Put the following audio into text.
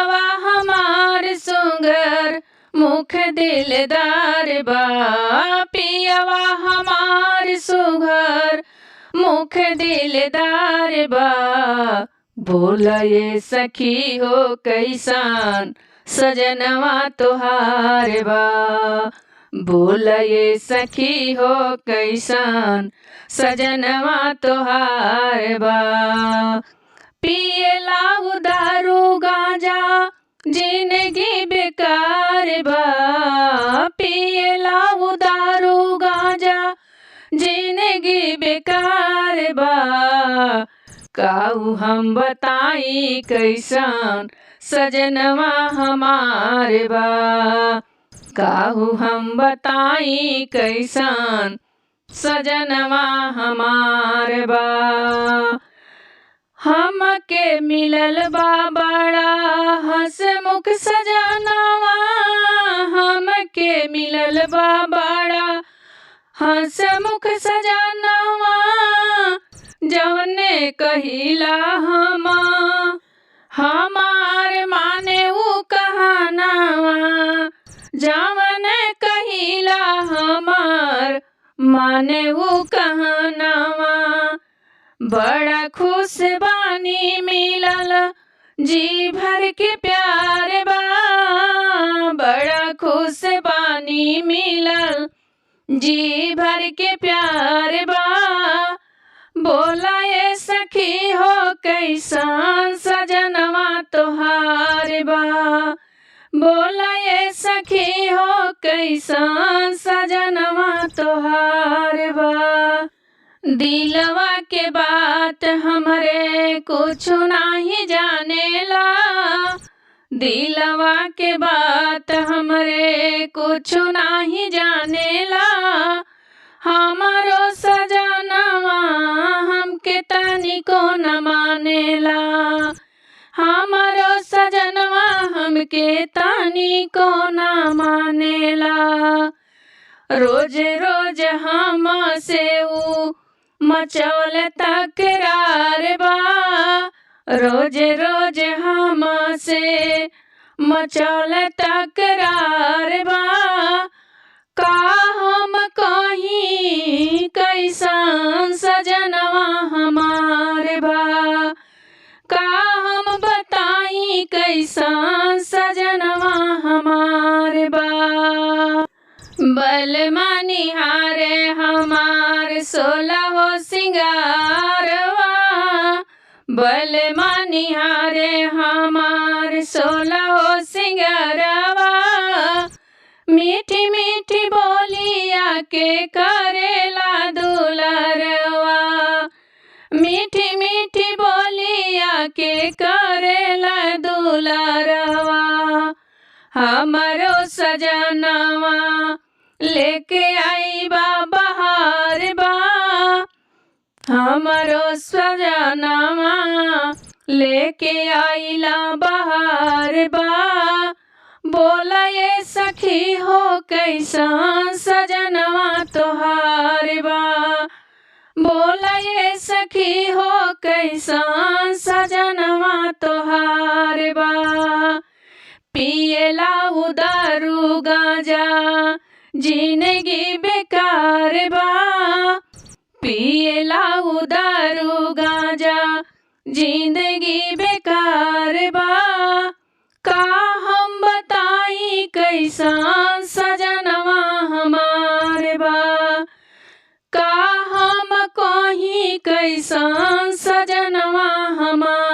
पियवा हमार सुंदर मुख दिलदार बा। पियवा हमार सुघर मुख दिलदार बा। बोला ये सखी हो कैसान सजनवा तोहार बा। बोला ये सखी हो कैसान सजनवा तोहार बा। पियला दारू गांजा जिंदगी बेकार बा। पियला दारू गांजा जिंदगी बेकार बा। काऊ हम बताई कैसान सजनवा हमार बा। काहू हम बताई कैसान सजनवा हमार बा। हमके मिलल बा बड़ा हंसमुख सजनवा। हमके मिलल बा बड़ा हंसमुख सजनवा। जवने कहिला हमार माने ऊ कहनावा। जवन कहिला हमार माने ऊ कहनावा। बड़ा खुश बानी मिलल जी भर के प्यार बा। बड़ा खुश बानी मिलल जी भर के प्यार बा। बोला ये सखी हो कैसान सजनवा तोहार बा। बोला ये सखी हो कैसान सजनवा तोहार बा। दिलवा के बात हमरे कुछ नाही जानेला। दिलवा के बात हमरे कुछ नाही जानेला। हमारो सजनवा हमके तनिको न मानेला। हमारो सजनवा हमके तनिको न मानेला। रोज रोज हमसे ऊ मचौल तकरार बा। रोज रोज हमसे मचौल तकरार बा। का हम कहीं कैसान सजनवा हमार बा। का हम बताई कैसान सजनवा हमार बा। बलमा निहारे हमार सोलहो सिंगारवा। बलमा निहारे हमार सोलहो सिंगारवा। मीठी मीठी बोलिया के करेला दुलारवा। मीठी मीठी बोलिया के करेला दुलारवा। हमारो सजनवा लेके आई बा बहार बा। हमारो सजनवा लेके आइला बहार बा। बोला ये सखी हो कैसान सजनवा तोहार बा। बोला ये सखी हो कैसान सजनवा तोहार बा। पियला दारू गांजा जिंदगी बेकार बा। पियला दारू गांजा जिंदगी बेकार बा। का हम बताई कैसान सजनवा हमार बा। का हम कहीं कैसान सजनवा हमार